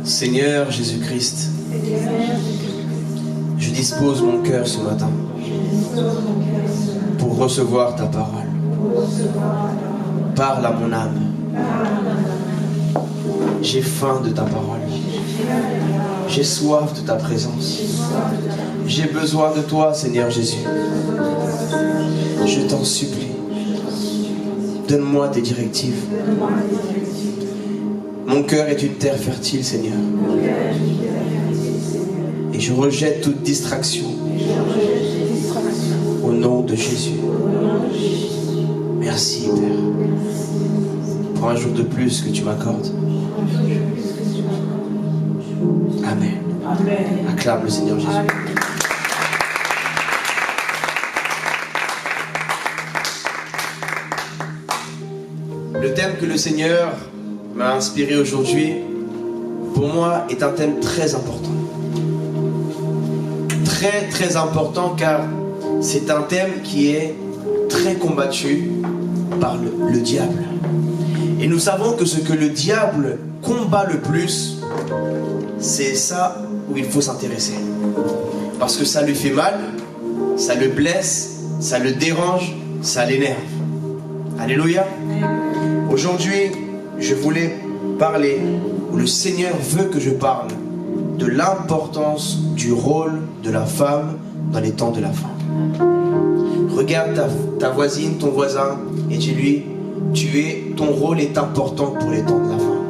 Seigneur Jésus-Christ, je dispose mon cœur ce matin pour recevoir ta parole. Parle à mon âme. J'ai faim de ta parole. J'ai soif de ta présence. J'ai besoin de toi, Seigneur Jésus. Je t'en supplie. Donne-moi tes directives. Mon cœur est une terre fertile, Seigneur. Et je rejette toute distraction. Au nom de Jésus. Merci, Père, pour un jour de plus que tu m'accordes. Amen. Acclame le Seigneur Jésus. Le thème que le Seigneur m'a inspiré aujourd'hui, pour moi, est un thème très important. Très, très important, car c'est un thème qui est très combattu par le diable. Et nous savons que ce que le diable combat le plus, c'est ça où il faut s'intéresser. Parce que ça lui fait mal, ça le blesse, ça le dérange, ça l'énerve. Alléluia. Aujourd'hui, je voulais parler, ou le Seigneur veut que je parle, de l'importance du rôle de la femme dans les temps de la femme. Regarde ta voisine, ton voisin, et dis-lui, ton rôle est important pour les temps de la femme.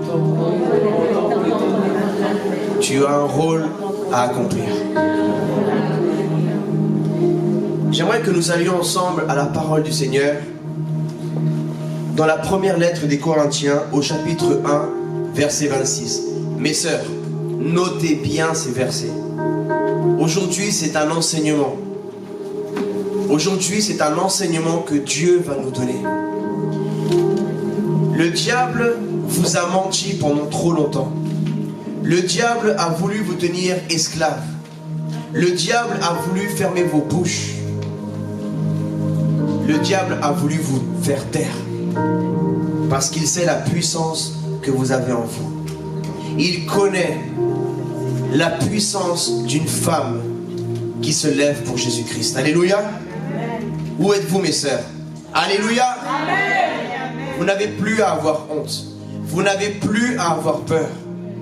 Tu as un rôle à accomplir. J'aimerais que nous allions ensemble à la parole du Seigneur dans la première lettre des Corinthiens au chapitre 1, verset 26. Mes sœurs, notez bien ces versets. Aujourd'hui, c'est un enseignement. Aujourd'hui, c'est un enseignement que Dieu va nous donner. Le diable vous a menti pendant trop longtemps. Le diable a voulu vous tenir esclaves. Le diable a voulu fermer vos bouches. Le diable a voulu vous faire taire. Parce qu'il sait la puissance que vous avez en vous. Il connaît la puissance d'une femme qui se lève pour Jésus-Christ. Alléluia. Où êtes-vous, mes sœurs? Alléluia. Vous n'avez plus à avoir honte. Vous n'avez plus à avoir peur.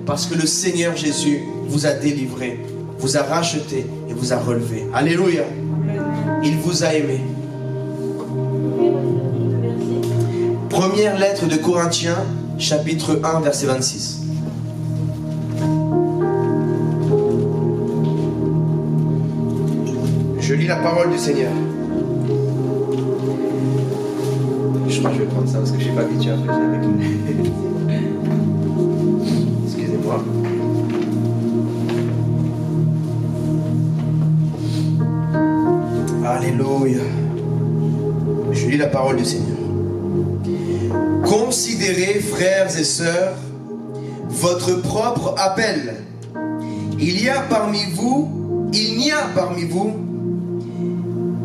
Parce que le Seigneur Jésus vous a délivré, vous a racheté et vous a relevé. Alléluia. Il vous a aimé. Première lettre de Corinthiens, chapitre 1, verset 26. Je lis la parole du Seigneur. Je crois que je vais prendre ça parce que je n'ai pas habitué à faire avec nous. Excusez-moi. Alléluia. Je lis la parole du Seigneur. Considérez, frères et sœurs, votre propre appel. Il n'y a parmi vous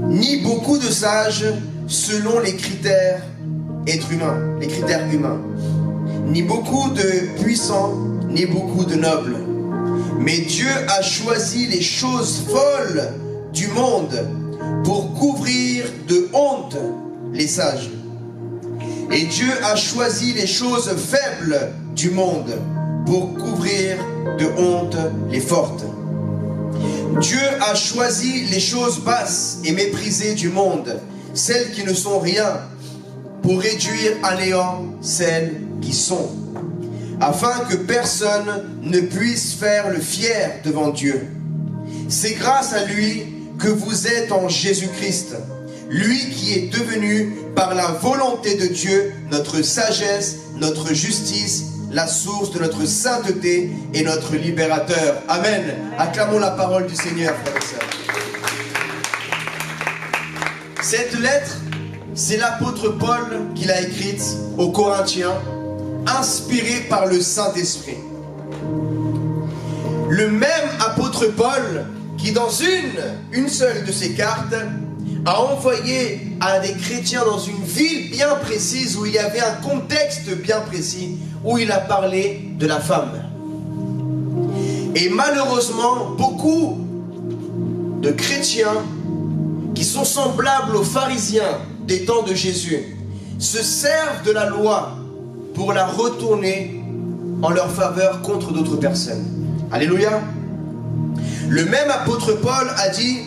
ni beaucoup de sages selon les critères humains, ni beaucoup de puissants, ni beaucoup de nobles. Mais Dieu a choisi les choses folles du monde pour couvrir de honte les sages. Et Dieu a choisi les choses faibles du monde pour couvrir de honte les fortes. Dieu a choisi les choses basses et méprisées du monde, celles qui ne sont rien, pour réduire à néant celles qui sont, afin que personne ne puisse faire le fier devant Dieu. C'est grâce à lui que vous êtes en Jésus-Christ, lui qui est devenu par la volonté de Dieu notre sagesse, notre justice, la source de notre sainteté et notre libérateur. Amen. Acclamons la parole du Seigneur, frères et sœurs. Cette lettre, c'est l'apôtre Paul qui l'a écrite aux Corinthiens, inspiré par le Saint-Esprit. Le même apôtre Paul qui, dans une seule de ses cartes, a envoyé à des chrétiens dans une ville bien précise, où il y avait un contexte bien précis, où il a parlé de la femme. Et malheureusement, beaucoup de chrétiens qui sont semblables aux pharisiens des temps de Jésus se servent de la loi pour la retourner en leur faveur contre d'autres personnes. Alléluia. Le même apôtre Paul a dit: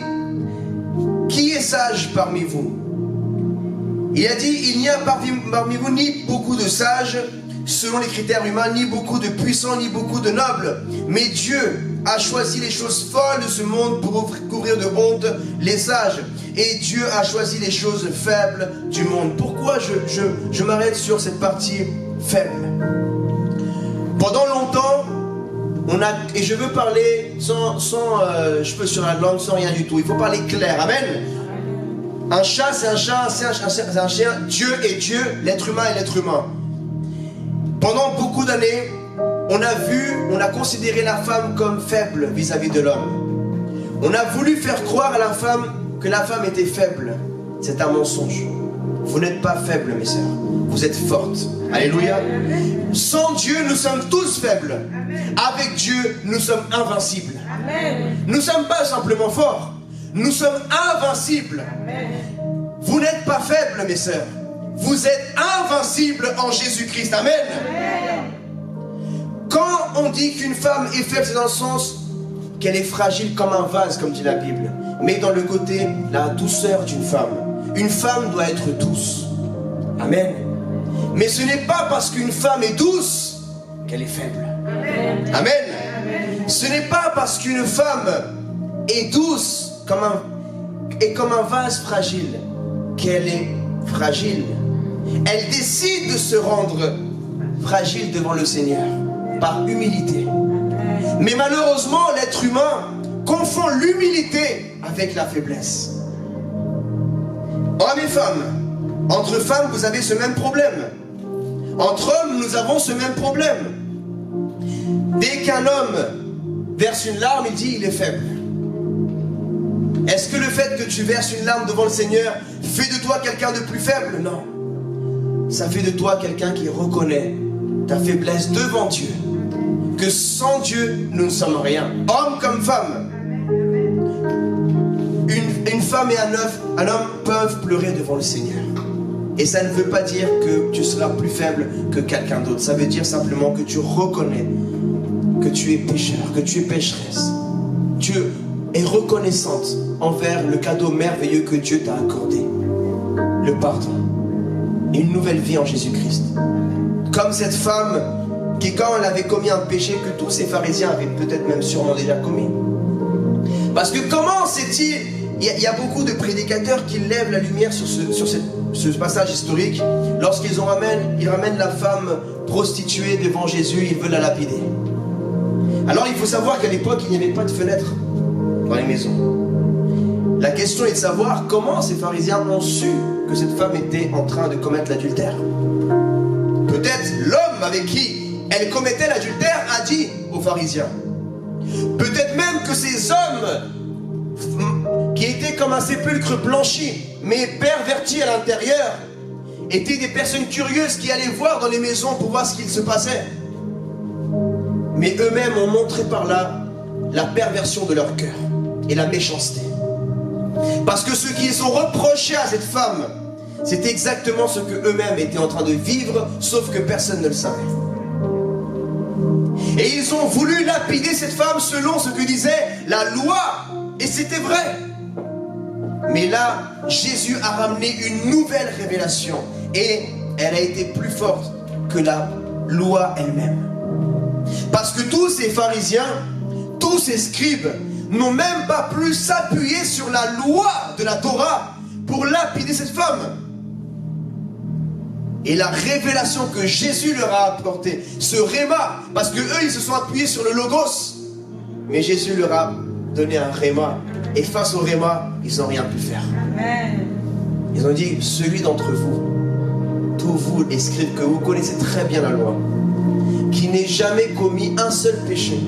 qui est sage parmi vous? Il a dit: il n'y a parmi vous ni beaucoup de sages selon les critères humains, ni beaucoup de puissants, ni beaucoup de nobles. Mais Dieu a choisi les choses folles de ce monde pour couvrir de honte les sages. Et Dieu a choisi les choses faibles du monde. Pourquoi je m'arrête sur cette partie faible? Pendant longtemps, et je veux parler sans cheveux sur la langue, sans rien du tout. Il faut parler clair. Amen. Un chat, c'est un chat, c'est un chien. Dieu est Dieu, l'être humain est l'être humain. Pendant beaucoup d'années, on a considéré la femme comme faible vis-à-vis de l'homme. On a voulu faire croire à la femme que la femme était faible. C'est un mensonge. Vous n'êtes pas faible, mes sœurs. Vous êtes fortes. Alléluia. Sans Dieu, nous sommes tous faibles. Avec Dieu, nous sommes invincibles. Nous ne sommes pas simplement forts. Nous sommes invincibles. Vous n'êtes pas faibles, mes sœurs. Vous êtes invincibles en Jésus-Christ. Amen. Quand on dit qu'une femme est faible, c'est dans le sens qu'elle est fragile comme un vase, comme dit la Bible. Mais dans le côté, la douceur d'une femme. Une femme doit être douce. Amen. Mais ce n'est pas parce qu'une femme est douce qu'elle est faible. Amen. Ce n'est pas parce qu'une femme est douce comme un vase fragile qu'elle est fragile. Elle décide de se rendre fragile devant le Seigneur par humilité. Mais malheureusement, l'être humain confond l'humilité avec la faiblesse. Hommes et femmes, entre femmes, vous avez ce même problème. Entre hommes, nous avons ce même problème. Dès qu'un homme verse une larme, il dit il est faible. Est-ce que le fait que tu verses une larme devant le Seigneur fait de toi quelqu'un de plus faible? Non. Ça fait de toi quelqu'un qui reconnaît ta faiblesse devant Dieu. Que sans Dieu, nous ne sommes rien. Homme comme femme. Une femme et un homme peuvent pleurer devant le Seigneur. Et ça ne veut pas dire que tu seras plus faible que quelqu'un d'autre. Ça veut dire simplement que tu reconnais que tu es pécheur, que tu es pécheresse. Tu es reconnaissante envers le cadeau merveilleux que Dieu t'a accordé. Le pardon. Et une nouvelle vie en Jésus-Christ. Comme cette femme qui, quand elle avait commis un péché que tous ces pharisiens avaient peut-être même sûrement déjà commis. Parce que comment sait-il? Il y a beaucoup de prédicateurs qui lèvent la lumière sur ce passage historique. Lorsqu'ils ramènent la femme prostituée devant Jésus, ils veulent la lapider. Alors il faut savoir qu'à l'époque, il n'y avait pas de fenêtre dans les maisons. La question est de savoir comment ces pharisiens ont su que cette femme était en train de commettre l'adultère. Peut-être l'homme avec qui elle commettait l'adultère a dit aux pharisiens. Peut-être même que ces hommes qui étaient comme un sépulcre blanchi, mais pervertis à l'intérieur, étaient des personnes curieuses qui allaient voir dans les maisons pour voir ce qu'il se passait. Mais eux-mêmes ont montré par là la perversion de leur cœur et la méchanceté. Parce que ce qu'ils ont reproché à cette femme, c'est exactement ce que eux-mêmes étaient en train de vivre, sauf que personne ne le savait. Et ils ont voulu lapider cette femme selon ce que disait la loi. Et c'était vrai. Mais là, Jésus a ramené une nouvelle révélation. Et elle a été plus forte que la loi elle-même. Parce que tous ces pharisiens, tous ces scribes, n'ont même pas pu s'appuyer sur la loi de la Torah pour lapider cette femme. Et la révélation que Jésus leur a apportée, ce réma, parce que eux ils se sont appuyés sur le logos, mais Jésus leur a donné un réma, et face au réma, ils n'ont rien pu faire. Amen. Ils ont dit, celui d'entre vous, tous vous les scribes que vous connaissez très bien la loi, qui n'ait jamais commis un seul péché,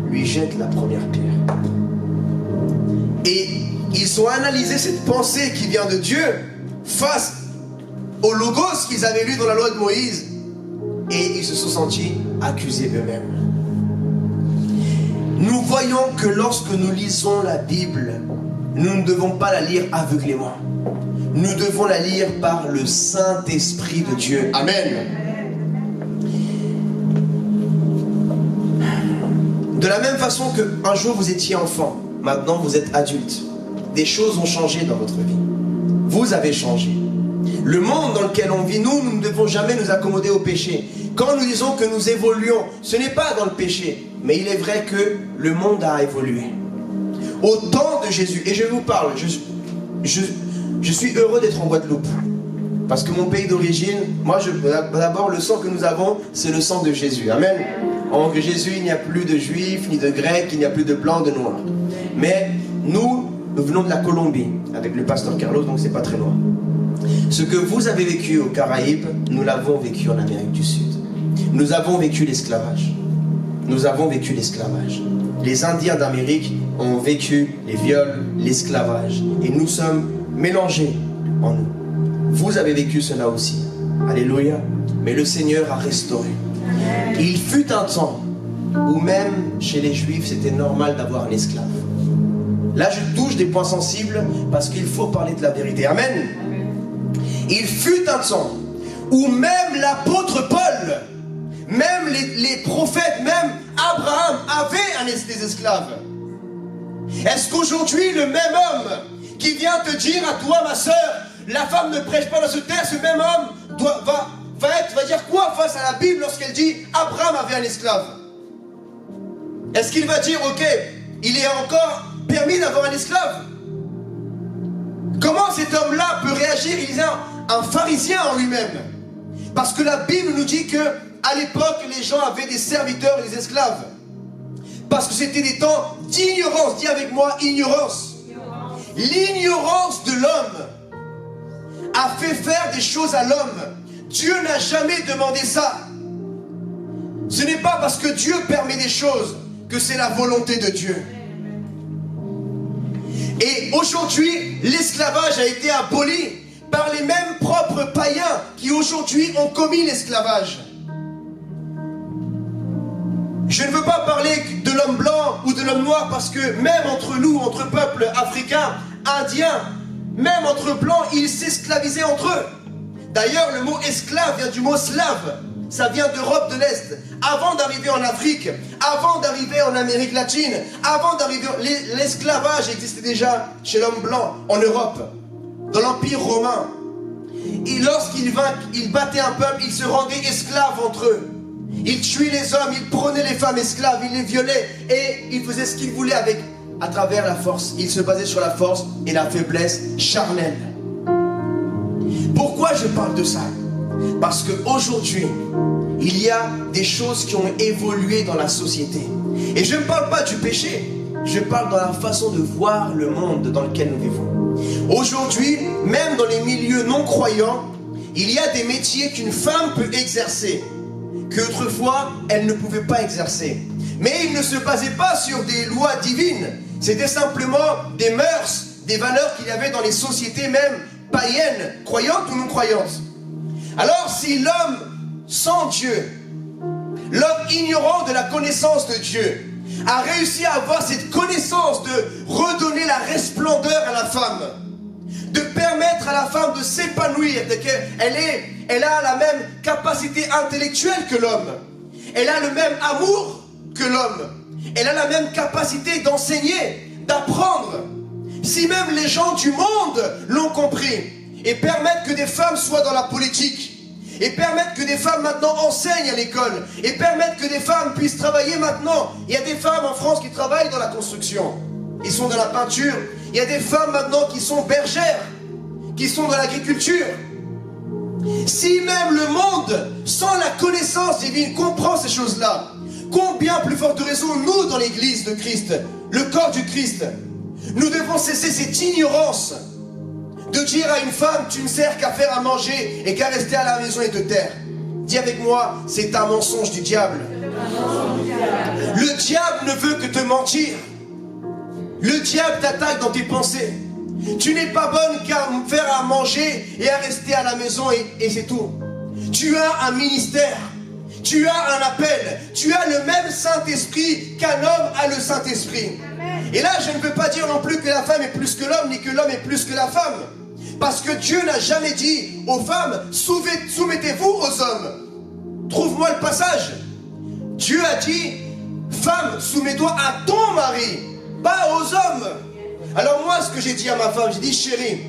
lui jette la première pierre. Et ils ont analysé cette pensée qui vient de Dieu face au logos qu'ils avaient lu dans la loi de Moïse, et ils se sont sentis accusés eux-mêmes. nous voyons que lorsque nous lisons la Bible, nous ne devons pas la lire aveuglément. Nous devons la lire par le Saint-Esprit de Dieu. Amen. De la même façon qu'un jour vous étiez enfant, maintenant vous êtes adulte. Des choses ont changé dans votre vie. Vous avez changé. Le monde dans lequel on vit, nous ne devons jamais nous accommoder au péché. Quand nous disons que nous évoluons, ce n'est pas dans le péché, mais il est vrai que le monde a évolué. Au temps de Jésus, et je vous parle, je suis heureux d'être en Guadeloupe. Parce que mon pays d'origine, moi, d'abord, le sang que nous avons, c'est le sang de Jésus. Amen. En Jésus, il n'y a plus de juifs, ni de grecs, il n'y a plus de blancs, de noirs. Mais nous venons de la Colombie, avec le pasteur Carlos, donc c'est pas très loin. Ce que vous avez vécu aux Caraïbes, nous l'avons vécu en Amérique du Sud. Nous avons vécu l'esclavage. Nous avons vécu l'esclavage. Les Indiens d'Amérique ont vécu les viols, l'esclavage. Et nous sommes mélangés en nous. Vous avez vécu cela aussi. Alléluia. Mais le Seigneur a restauré. Il fut un temps où même chez les Juifs, c'était normal d'avoir un esclave. Là, je touche des points sensibles parce qu'il faut parler de la vérité. Amen. Il fut un temps où même l'apôtre Paul, même les prophètes, même Abraham avait des esclaves. Est-ce qu'aujourd'hui, le même homme qui vient te dire à toi, ma soeur, la femme ne prêche pas dans ce terre, ce même homme va dire quoi face à la Bible lorsqu'elle dit Abraham avait un esclave? Est-ce qu'il va dire, ok, il est encore permis d'avoir un esclave? Comment cet homme-là peut réagir? Il est un pharisien en lui-même. Parce que la Bible nous dit que à l'époque, les gens avaient des serviteurs et des esclaves. Parce que c'était des temps d'ignorance. Dis avec moi, ignorance. L'ignorance de l'homme a fait faire des choses à l'homme. Dieu n'a jamais demandé ça. Ce n'est pas parce que Dieu permet des choses que c'est la volonté de Dieu. Et aujourd'hui, l'esclavage a été aboli par les mêmes propres païens qui aujourd'hui ont commis l'esclavage. Je ne veux pas parler de l'homme blanc ou de l'homme noir parce que même entre nous, entre peuples africains, indiens, même entre blancs, ils s'esclavisaient entre eux. D'ailleurs, le mot esclave vient du mot slave. Ça vient d'Europe de l'Est. Avant d'arriver en Afrique, avant d'arriver en Amérique latine, avant d'arriver... L'esclavage existait déjà chez l'homme blanc en Europe, dans l'Empire romain. Et lorsqu'il battait un peuple, il se rendait esclave entre eux. Il tuait les hommes, il prenait les femmes esclaves, il les violait et il faisait ce qu'il voulait à travers la force. Il se basait sur la force et la faiblesse charnelle. Pourquoi je parle de ça? Parce qu'aujourd'hui, il y a des choses qui ont évolué dans la société. Et je ne parle pas du péché, je parle dans la façon de voir le monde dans lequel nous vivons. Aujourd'hui, même dans les milieux non croyants, il y a des métiers qu'une femme peut exercer, qu'autrefois, elle ne pouvait pas exercer. Mais il ne se basait pas sur des lois divines, c'était simplement des mœurs, des valeurs qu'il y avait dans les sociétés même païennes, croyantes ou non croyantes. Alors si l'homme sans Dieu, l'homme ignorant de la connaissance de Dieu, a réussi à avoir cette connaissance de redonner la resplendeur à la femme, de permettre à la femme de s'épanouir, elle a la même capacité intellectuelle que l'homme, elle a le même amour que l'homme, elle a la même capacité d'enseigner, d'apprendre. Si même les gens du monde l'ont compris et permettent que des femmes soient dans la politique, et permettre que des femmes maintenant enseignent à l'école, et permettre que des femmes puissent travailler maintenant. Il y a des femmes en France qui travaillent dans la construction, ils sont dans la peinture. Il y a des femmes maintenant qui sont bergères, qui sont dans l'agriculture. Si même le monde, sans la connaissance divine, comprend ces choses-là, combien plus forte raison nous dans l'église de Christ, le corps du Christ, nous devons cesser cette ignorance de dire à une femme, tu ne sers qu'à faire à manger et qu'à rester à la maison et te taire. Dis avec moi, c'est un mensonge du diable. Le diable ne veut que te mentir. Le diable t'attaque dans tes pensées. Tu n'es pas bonne qu'à faire à manger et à rester à la maison et c'est tout. Tu as un ministère Tu as un appel. Tu as le même Saint-Esprit qu'un homme a le Saint-Esprit. Et là, je ne veux pas dire non plus que la femme est plus que l'homme, ni que l'homme est plus que la femme. Parce que Dieu n'a jamais dit aux femmes, soumettez-vous aux hommes. Trouve-moi le passage. Dieu a dit, femme, soumets-toi à ton mari, pas aux hommes. Alors moi, ce que j'ai dit à ma femme, j'ai dit, chérie,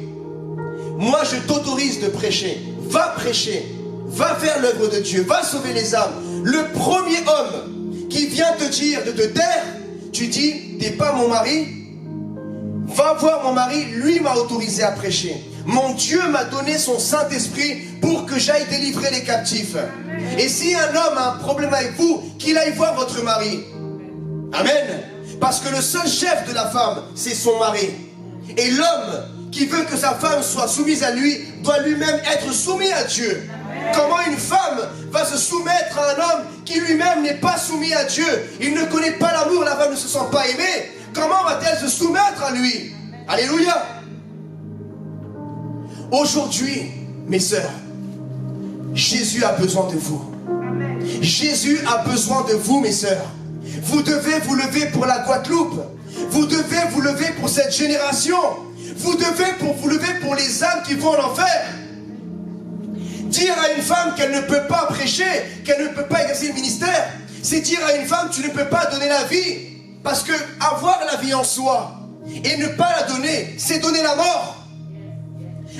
moi je t'autorise de prêcher. Va prêcher, va faire l'œuvre de Dieu, va sauver les âmes. Le premier homme qui vient te dire de te taire, tu dis, t'es pas mon mari, va voir mon mari, lui m'a autorisé à prêcher. Mon Dieu m'a donné son Saint-Esprit pour que j'aille délivrer les captifs. Et si un homme a un problème avec vous, qu'il aille voir votre mari. Amen. Parce que le seul chef de la femme, c'est son mari. Et l'homme qui veut que sa femme soit soumise à lui, doit lui-même être soumis à Dieu. Comment une femme va se soumettre à un homme qui lui-même n'est pas soumis à Dieu? Il ne connaît pas l'amour, la femme ne se sent pas aimée. Comment va-t-elle se soumettre à lui? Alléluia. Aujourd'hui, mes sœurs, Jésus a besoin de vous. Jésus a besoin de vous, mes sœurs. Vous devez vous lever pour la Guadeloupe. Vous devez vous lever pour cette génération. Vous devez vous lever pour les âmes qui vont en enfer. Dire à une femme qu'elle ne peut pas prêcher, qu'elle ne peut pas exercer le ministère, c'est dire à une femme, tu ne peux pas donner la vie. Parce que avoir la vie en soi et ne pas la donner, c'est donner la mort.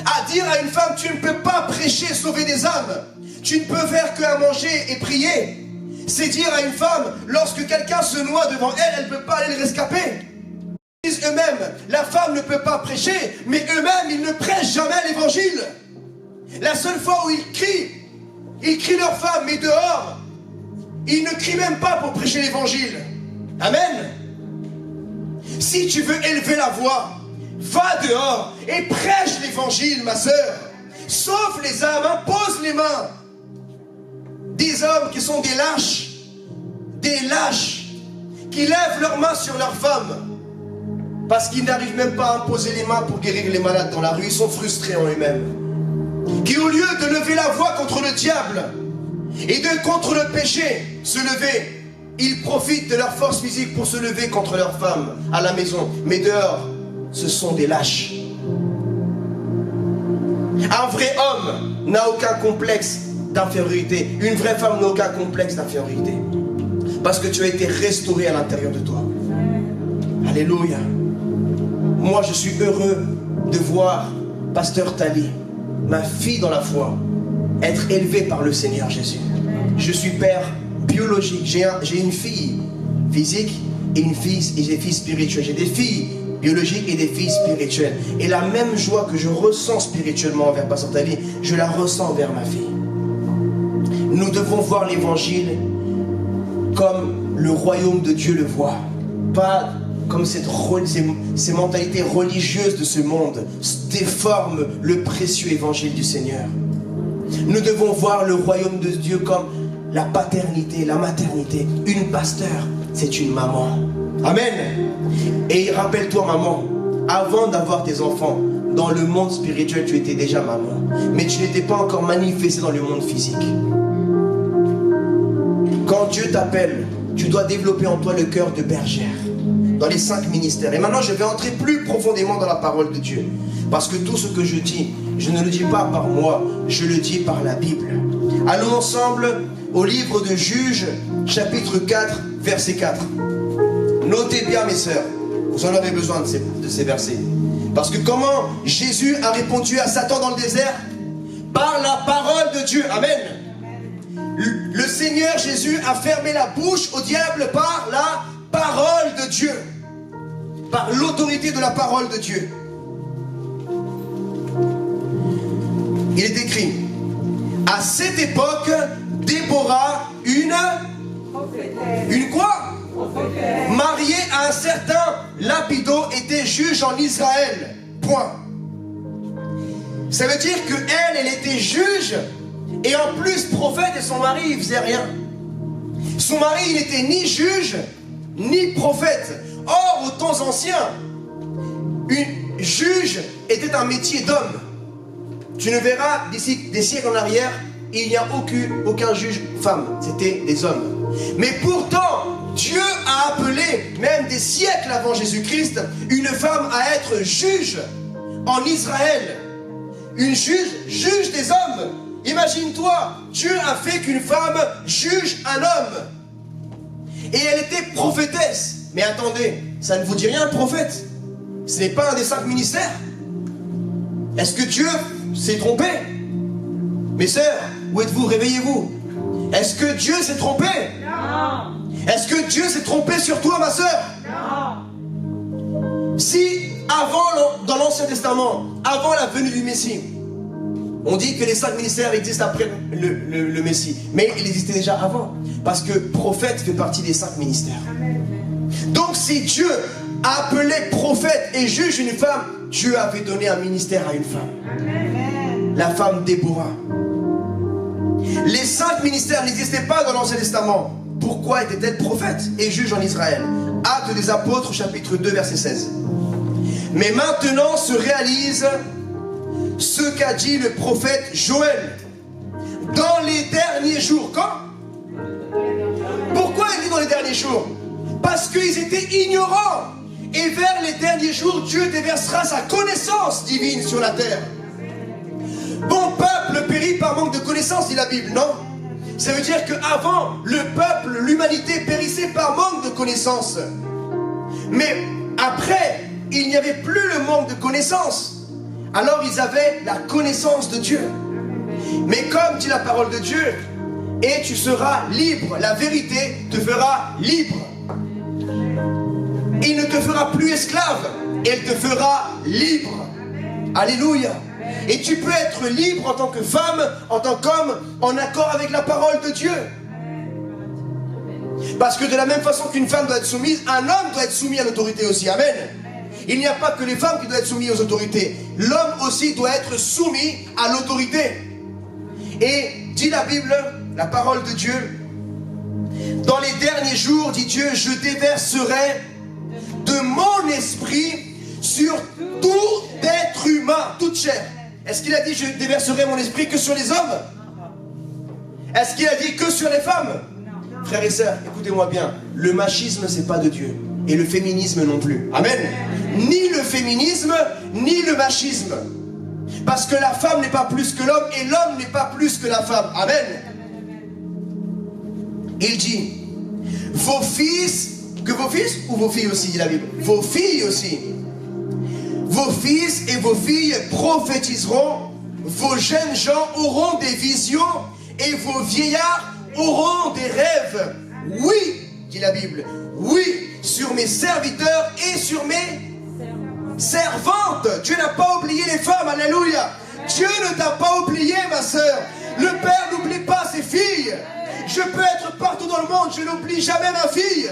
À dire à une femme, tu ne peux pas prêcher, sauver des âmes, tu ne peux faire que à manger et prier, c'est dire à une femme, lorsque quelqu'un se noie devant elle, elle ne peut pas aller le rescaper. Ils disent eux-mêmes, la femme ne peut pas prêcher, mais eux-mêmes, ils ne prêchent jamais l'évangile. La seule fois où ils crient leur femme, mais dehors, ils ne crient même pas pour prêcher l'évangile. Amen. Si tu veux élever la voix, va dehors et prêche l'évangile, ma sœur. Sauve les âmes, impose les mains. Des hommes qui sont des lâches, qui lèvent leurs mains sur leurs femmes, parce qu'ils n'arrivent même pas à imposer les mains pour guérir les malades dans la rue. Ils sont frustrés en eux-mêmes. Qui au lieu de lever la voix contre le diable et contre le péché, se lever, ils profitent de leur force physique pour se lever contre leurs femmes à la maison. Mais dehors, ce sont des lâches. Un vrai homme n'a aucun complexe d'infériorité. Une vraie femme n'a aucun complexe d'infériorité. Parce que tu as été restauré à l'intérieur de toi. Alléluia. Moi, je suis heureux de voir Pasteur Tali, ma fille dans la foi, être élevée par le Seigneur Jésus. Je suis père biologique. J'ai une fille physique et une fille et des filles spirituelles. J'ai des filles biologiques et des filles spirituelles. Et la même joie que je ressens spirituellement envers Pasteur Tali, je la ressens envers ma fille. Nous devons voir l'évangile comme le royaume de Dieu le voit. Pas comme ces mentalités religieuses de ce monde déforment le précieux évangile du Seigneur. Nous devons voir le royaume de Dieu comme la paternité, la maternité. Une pasteur, c'est une maman. Amen. Et rappelle-toi, maman, avant d'avoir tes enfants, dans le monde spirituel, tu étais déjà maman. Mais tu n'étais pas encore manifesté dans le monde physique. Quand Dieu t'appelle, tu dois développer en toi le cœur de bergère. Dans les 5 ministères. Et maintenant, je vais entrer plus profondément dans la parole de Dieu. Parce que tout ce que je dis, je ne le dis pas par moi, je le dis par la Bible. Allons ensemble au livre de Juges, chapitre 4, verset 4. Notez bien, mes sœurs, vous en aurez besoin de ces versets. Parce que comment Jésus a répondu à Satan dans le désert? Par la parole de Dieu. Amen. Le Seigneur Jésus a fermé la bouche au diable par la parole de Dieu. Par l'autorité de la parole de Dieu. Il est écrit, à cette époque, Déborah, une quoi? Mariée à un certain Lapido, était juge en Israël. Point. Ça veut dire qu'elle était juge et en plus prophète, et son mari il faisait rien. Son mari il n'était ni juge ni prophète. Or, aux temps anciens, une juge était un métier d'homme. Tu ne verras d'ici des siècles en arrière il n'y a aucun juge femme, c'était des hommes. Mais pourtant, Dieu a appelé, même des siècles avant Jésus-Christ, une femme à être juge en Israël. Une juge des hommes. Imagine-toi, Dieu a fait qu'une femme juge un homme. Et elle était prophétesse. Mais attendez, ça ne vous dit rien, prophète? Ce n'est pas un des 5 ministères? Est-ce que Dieu s'est trompé? Mes sœurs, où êtes-vous? Réveillez-vous. Est-ce que Dieu s'est trompé? Non. Est-ce que Dieu s'est trompé sur toi, ma sœur? Non. Si, dans l'Ancien Testament, avant la venue du Messie, on dit que les 5 ministères existent après le Messie. Mais il existait déjà avant. Parce que prophète fait partie des 5 ministères. Amen. Donc si Dieu a appelé prophète et juge une femme, Dieu avait donné un ministère à une femme. Amen. La femme Déborah. Les 5 ministères n'existaient pas dans l'Ancien Testament. Pourquoi était-elle prophète et juge en Israël? Actes des Apôtres, chapitre 2, verset 16. Mais maintenant se réalise ce qu'a dit le prophète Joël. Dans les derniers jours. Quand? Pourquoi il dit dans les derniers jours? Parce qu'ils étaient ignorants. Et vers les derniers jours, Dieu déversera sa connaissance divine sur la terre. Bon peuple périt par manque de connaissance, dit la Bible, non? Ça veut dire qu'avant, le peuple, l'humanité périssait par manque de connaissance. Mais après, il n'y avait plus le manque de connaissance. Alors ils avaient la connaissance de Dieu. Mais comme dit la parole de Dieu, et tu seras libre, la vérité te fera libre. Il ne te fera plus esclave, elle te fera libre. Alléluia. Et tu peux être libre en tant que femme, en tant qu'homme, en accord avec la parole de Dieu. Parce que de la même façon qu'une femme doit être soumise, un homme doit être soumis à l'autorité aussi. Amen. Il n'y a pas que les femmes qui doivent être soumises aux autorités. L'homme aussi doit être soumis à l'autorité. Et dit la Bible, la parole de Dieu, dans les derniers jours, dit Dieu, je déverserai de mon esprit sur tout être humain, toute chair. Est-ce qu'il a dit je déverserai mon esprit que sur les hommes? Est-ce qu'il a dit que sur les femmes? Frères et sœurs, écoutez-moi bien, le machisme c'est pas de Dieu. Et le féminisme non plus. Amen. Ni le féminisme, ni le machisme. Parce que la femme n'est pas plus que l'homme et l'homme n'est pas plus que la femme. Amen. Il dit, vos fils, que vos fils ou vos filles aussi, dit la Bible, vos filles aussi. Vos fils et vos filles prophétiseront, vos jeunes gens auront des visions et vos vieillards auront des rêves. Oui, dit la Bible, oui, sur mes serviteurs et sur mes servantes. Dieu n'a pas oublié les femmes, alléluia. Dieu ne t'a pas oublié, ma sœur. Le Père n'oublie pas ses filles. Je peux être partout dans le monde, je n'oublie jamais ma fille.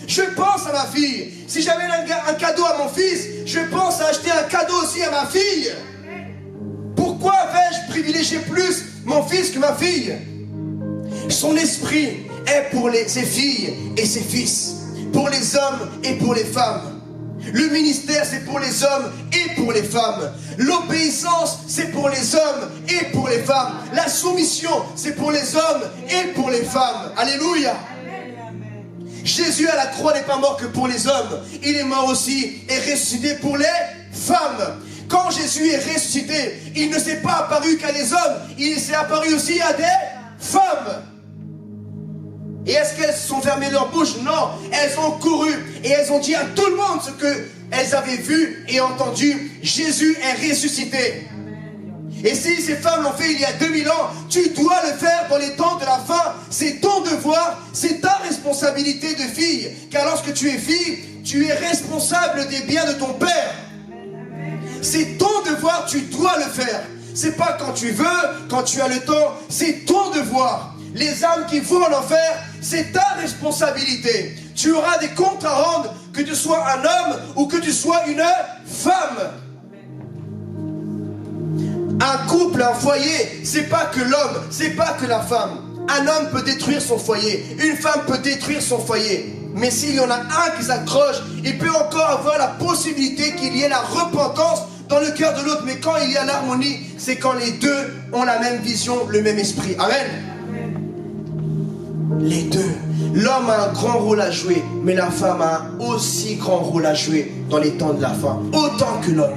Je pense à ma fille. Si j'avais un cadeau à mon fils, je pense à acheter un cadeau aussi à ma fille. Pourquoi vais-je privilégier plus mon fils que ma fille? Son esprit est pour ses filles et ses fils, pour les hommes et pour les femmes. Le ministère, c'est pour les hommes et pour les femmes. L'obéissance, c'est pour les hommes et pour les femmes. La soumission, c'est pour les hommes et pour les femmes. Alléluia. Jésus à la croix n'est pas mort que pour les hommes. Il est mort aussi et ressuscité pour les femmes. Quand Jésus est ressuscité, il ne s'est pas apparu qu'à des hommes. Il s'est apparu aussi à des femmes. Et est-ce qu'elles se sont fermées leur bouche? Non, elles ont couru et elles ont dit à tout le monde ce qu'elles avaient vu et entendu. Jésus est ressuscité. Et si ces femmes l'ont fait il y a 2000 ans, tu dois le faire dans les temps de la fin. C'est ton devoir, c'est ta responsabilité de fille. Car lorsque tu es fille, tu es responsable des biens de ton père. C'est ton devoir, tu dois le faire. C'est pas quand tu veux, quand tu as le temps, c'est ton devoir. Les âmes qui vont en enfer, c'est ta responsabilité. Tu auras des comptes à rendre, que tu sois un homme ou que tu sois une femme. Un couple, un foyer, c'est pas que l'homme, c'est pas que la femme. Un homme peut détruire son foyer, une femme peut détruire son foyer. Mais s'il y en a un qui s'accroche, il peut encore avoir la possibilité qu'il y ait la repentance dans le cœur de l'autre. Mais quand il y a l'harmonie, c'est quand les deux ont la même vision, le même esprit. Amen. Les deux. L'homme a un grand rôle à jouer, mais la femme a un aussi grand rôle à jouer dans les temps de la fin, autant que l'homme.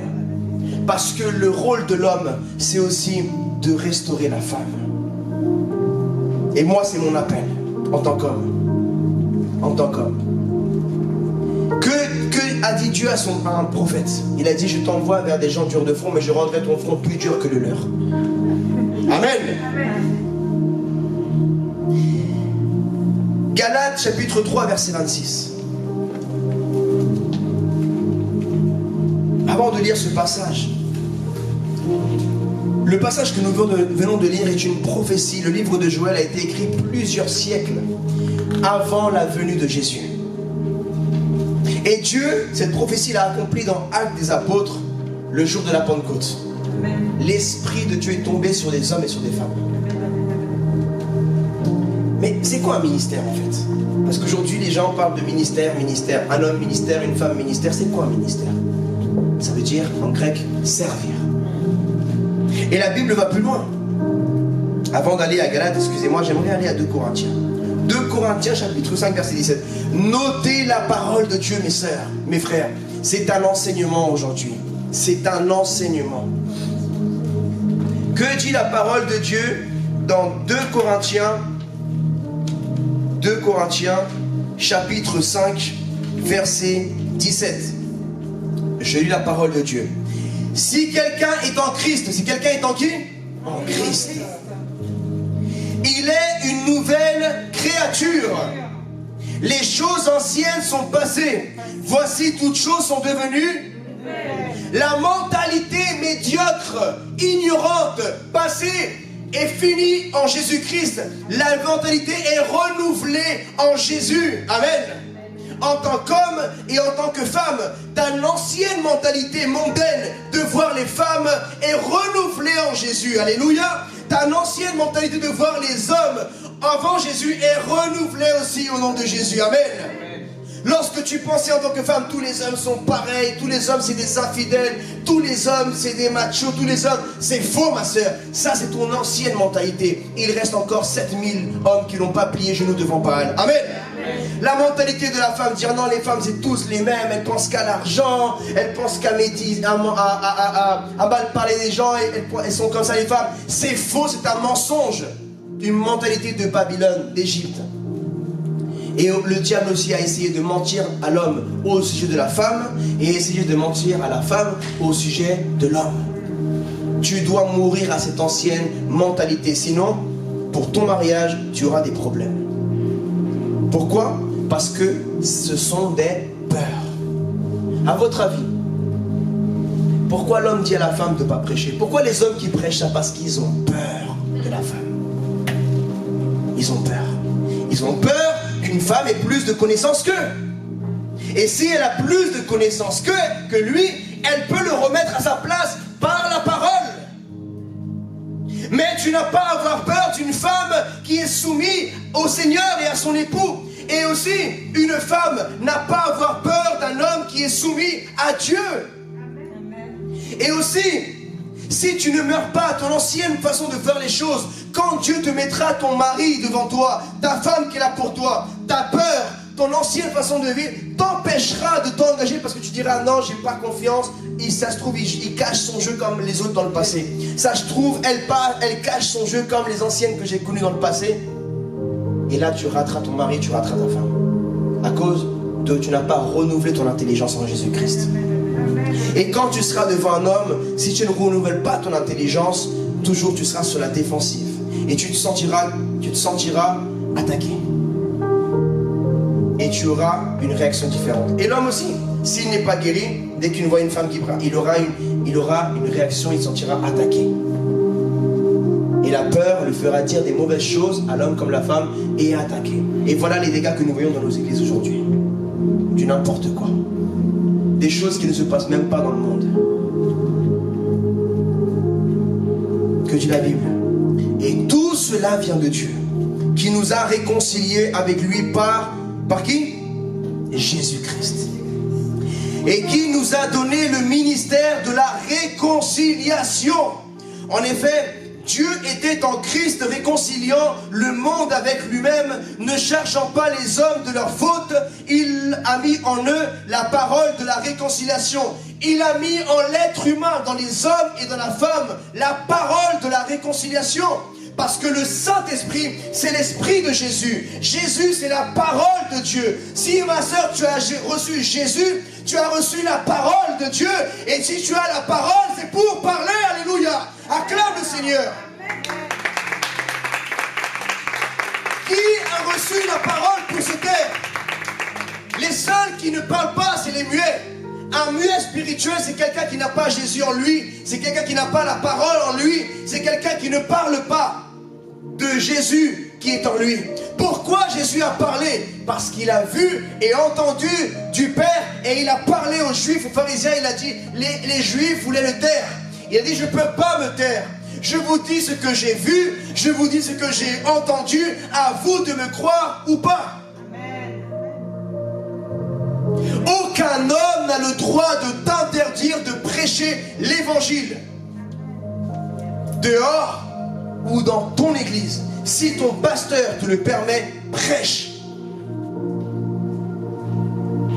Parce que le rôle de l'homme, c'est aussi de restaurer la femme. Et moi, c'est mon appel, en tant qu'homme. En tant qu'homme. Que a dit Dieu à un prophète? Il a dit, je t'envoie vers des gens durs de front, mais je rendrai ton front plus dur que le leur. Amen. Galates chapitre 3 verset 26. Avant de lire ce passage, le passage que nous venons de lire est une prophétie. Le livre de Joël a été écrit plusieurs siècles avant la venue de Jésus. Et Dieu, cette prophétie l'a accomplie dans Actes des Apôtres, le jour de la Pentecôte. L'Esprit de Dieu est tombé sur des hommes et sur des femmes. Mais c'est quoi un ministère en fait? Parce qu'aujourd'hui les gens parlent de ministère, un homme ministère, une femme ministère. C'est quoi un ministère? Ça veut dire en grec servir. Et la Bible va plus loin. Avant d'aller à Galates, excusez-moi, j'aimerais aller à 2 Corinthiens. 2 Corinthiens chapitre 5 verset 17. Notez la parole de Dieu mes sœurs, mes frères. C'est un enseignement aujourd'hui. C'est un enseignement. Que dit la parole de Dieu dans 2 Corinthiens chapitre 5 verset 17. Je lis la parole de Dieu. Si quelqu'un est en Christ, si quelqu'un est en qui? En Christ. Il est une nouvelle créature. Les choses anciennes sont passées. Voici toutes choses sont devenues. La mentalité médiocre, ignorante, passée est finie en Jésus-Christ. La mentalité est renouvelée en Jésus. Amen. En tant qu'homme et en tant que femme, ta l'ancienne mentalité mondaine de voir les femmes est renouvelée en Jésus. Alléluia. Ta ancienne mentalité de voir les hommes avant Jésus est renouvelée aussi au nom de Jésus. Amen. Lorsque tu pensais en tant que femme, tous les hommes sont pareils, tous les hommes c'est des infidèles, tous les hommes c'est des machos, tous les hommes, c'est faux ma soeur. Ça c'est ton ancienne mentalité. Il reste encore 7000 hommes qui n'ont pas plié genoux devant Baal. Amen. La mentalité de la femme, dire non, les femmes c'est tous les mêmes, elles pensent qu'à l'argent, elles pensent qu'à mal parler des gens, elles sont comme ça les femmes. C'est faux, c'est un mensonge d'une mentalité de Babylone, d'Égypte. Et le diable aussi a essayé de mentir à l'homme au sujet de la femme et essayé de mentir à la femme au sujet de l'homme. Tu dois mourir à cette ancienne mentalité, sinon pour ton mariage tu auras des problèmes. Pourquoi? Parce que ce sont des peurs. À votre avis, pourquoi l'homme dit à la femme de ne pas prêcher? Pourquoi les hommes qui prêchent ça? Parce qu'ils ont peur de la femme. Ils ont peur. Ils ont peur qu'une femme ait plus de connaissances qu'eux. Et si elle a plus de connaissances que lui, elle peut le remettre à sa place par la parole. Mais tu n'as pas à avoir peur d'une femme qui est soumise au Seigneur et à son époux. Et aussi, une femme n'a pas à avoir peur d'un homme qui est soumis à Dieu. Et aussi, si tu ne meurs pas à ton ancienne façon de faire les choses, quand Dieu te mettra ton mari devant toi, ta femme qui est là pour toi, ta peur, ton ancienne façon de vivre t'empêchera de t'engager parce que tu diras non, j'ai pas confiance. Et ça se trouve, il cache son jeu comme les autres dans le passé. Ça se trouve, elle cache son jeu comme les anciennes que j'ai connues dans le passé. Et là, tu rateras ton mari, tu rateras ta femme. À cause de tu n'as pas renouvelé ton intelligence en Jésus-Christ. Et quand tu seras devant un homme, si tu ne renouvelles pas ton intelligence, toujours tu seras sur la défensive. Et tu te sentiras attaqué. Et tu auras une réaction différente. Et l'homme aussi, s'il n'est pas guéri, dès qu'il voit une femme qui braille, il aura une réaction, il se sentira attaqué. Et la peur le fera dire des mauvaises choses à l'homme comme la femme et attaquer. Et voilà les dégâts que nous voyons dans nos églises aujourd'hui. Du n'importe quoi. Des choses qui ne se passent même pas dans le monde. Que dit la Bible? Et tout cela vient de Dieu, qui nous a réconciliés avec lui par qui? Jésus-Christ. Et qui nous a donné le ministère de la réconciliation En effet, Dieu était en Christ réconciliant le monde avec lui-même, ne cherchant pas les hommes de leurs fautes. Il a mis en eux la parole de la réconciliation. Il a mis en l'être humain, dans les hommes et dans la femme, la parole de la réconciliation. Parce que le Saint-Esprit, c'est l'Esprit de Jésus. Jésus, c'est la parole de Dieu. Si, ma soeur, tu as reçu Jésus, tu as reçu la parole de Dieu. Et si tu as la parole, c'est pour parler. Alléluia. Acclame le Seigneur. Qui a reçu la parole pour se taire? Les seuls qui ne parlent pas, c'est les muets. Un muet spirituel, c'est quelqu'un qui n'a pas Jésus en lui. C'est quelqu'un qui n'a pas la parole en lui. C'est quelqu'un qui ne parle pas de Jésus qui est en lui. Pourquoi Jésus a parlé? Parce qu'il a vu et entendu du Père, et il a parlé aux Juifs, aux pharisiens. Il a dit, les Juifs voulaient le taire. Il a dit, je ne peux pas me taire. Je vous dis ce que j'ai vu, je vous dis ce que j'ai entendu, à vous de me croire ou pas. Amen. Aucun homme n'a le droit de t'interdire de prêcher l'évangile. Dehors ou dans ton église. Si ton pasteur te le permet, prêche.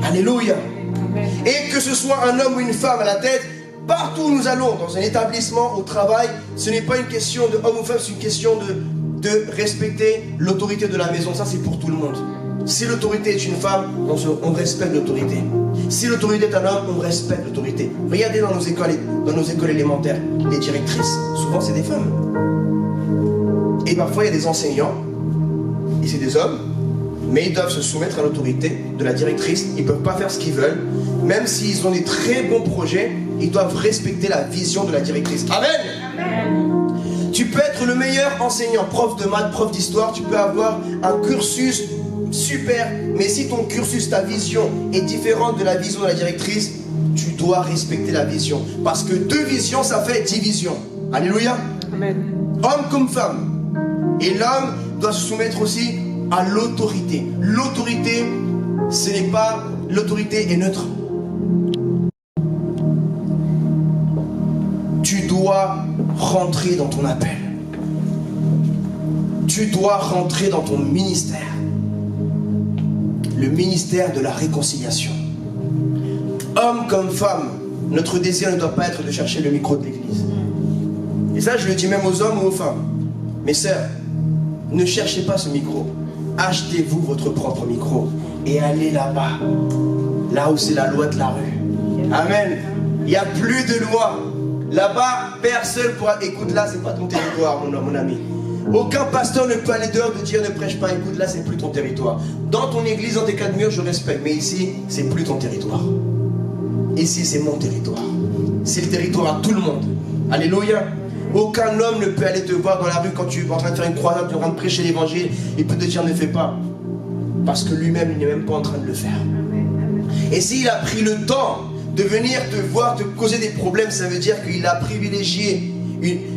Alléluia. Amen. Et que ce soit un homme ou une femme à la tête, partout où nous allons, dans un établissement, au travail, ce n'est pas une question de homme ou femme, c'est une question de respecter l'autorité de la maison. Ça, c'est pour tout le monde. Si l'autorité est une femme, on respecte l'autorité. Si l'autorité est un homme, on respecte l'autorité. Regardez dans nos écoles élémentaires, les directrices, souvent c'est des femmes. Et parfois il y a des enseignants, et c'est des hommes, mais ils doivent se soumettre à l'autorité de la directrice. Ils ne peuvent pas faire ce qu'ils veulent. Même s'ils ont des très bons projets, ils doivent respecter la vision de la directrice. Amen. Amen. Tu peux être le meilleur enseignant, prof de maths, prof d'histoire, tu peux avoir un cursus super, mais si ton cursus, ta vision est différente de la vision de la directrice, tu dois respecter la vision. Parce que 2 visions, ça fait 10 visions. Alléluia. Amen. Homme comme femme. Et l'homme doit se soumettre aussi à l'autorité. L'autorité, ce n'est pas... L'autorité est neutre. Tu dois rentrer dans ton appel. Tu dois rentrer dans ton ministère. Le ministère de la réconciliation. Homme comme femme, notre désir ne doit pas être de chercher le micro de l'église. Et ça, je le dis même aux hommes ou aux femmes. Mes sœurs, ne cherchez pas ce micro. Achetez-vous votre propre micro et allez là-bas. Là où c'est la loi de la rue. Amen. Il n'y a plus de loi. Là-bas, personne pourra... Écoute, là, c'est pas ton territoire, mon ami. Aucun pasteur ne peut aller dehors de dire ne prêche pas. Écoute, là, c'est plus ton territoire. Dans ton église, dans tes 4 murs, je respecte. Mais ici, c'est plus ton territoire. Ici, c'est mon territoire. C'est le territoire à tout le monde. Alléluia. Aucun homme ne peut aller te voir dans la rue quand tu es en train de faire une croisade, tu es en train de prêcher l'évangile. Il peut te dire ne fais pas. Parce que lui-même, il n'est même pas en train de le faire. Et s'il a pris le temps de venir te voir, te causer des problèmes, ça veut dire qu'il a privilégié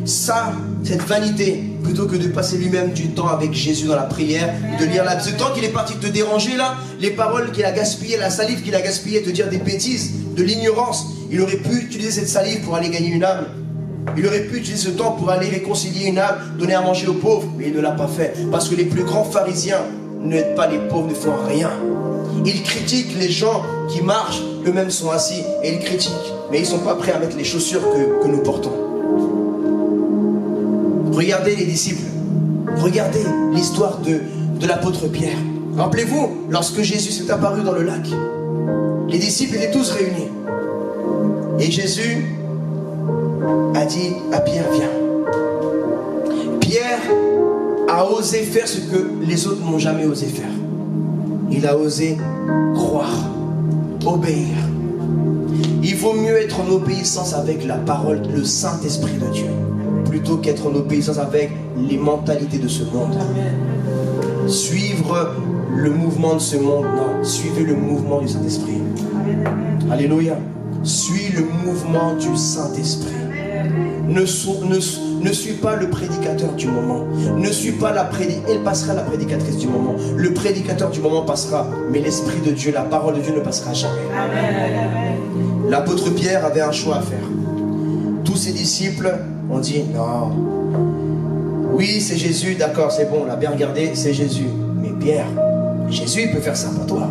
cette vanité, plutôt que de passer lui-même du temps avec Jésus dans la prière, de lire la... Ce temps qu'il est parti te déranger là, les paroles qu'il a gaspillées, la salive qu'il a gaspillée, te dire des bêtises, de l'ignorance, il aurait pu utiliser cette salive pour aller gagner une âme. Il aurait pu utiliser ce temps pour aller réconcilier une âme, donner à manger aux pauvres, mais il ne l'a pas fait. Parce que les plus grands pharisiens n'aident pas les pauvres, ne font rien. Ils critiquent les gens qui marchent, eux-mêmes sont assis, et ils critiquent. Mais ils ne sont pas prêts à mettre les chaussures que nous portons. Regardez les disciples. Regardez l'histoire de l'apôtre Pierre. Rappelez-vous, lorsque Jésus s'est apparu dans le lac, les disciples étaient tous réunis. Et Jésus a dit à Pierre, viens. Pierre a osé faire ce que les autres n'ont jamais osé faire. Il a osé croire, obéir. Il vaut mieux être en obéissance avec la parole, le Saint-Esprit de Dieu, plutôt qu'être en obéissance avec les mentalités de ce monde. Suivre le mouvement de ce monde, non. Suivez le mouvement du Saint-Esprit. Alléluia. Suis le mouvement du Saint-Esprit. Ne suis pas le prédicateur du moment. Ne suis pas elle passera la prédicatrice du moment. Le prédicateur du moment passera, mais l'Esprit de Dieu, la parole de Dieu ne passera jamais. L'apôtre Pierre avait un choix à faire. Tous ses disciples on dit non. Oui, c'est Jésus, d'accord, c'est bon, on l'a bien regardé, c'est Jésus. Mais Pierre, Jésus, il peut faire ça pour toi.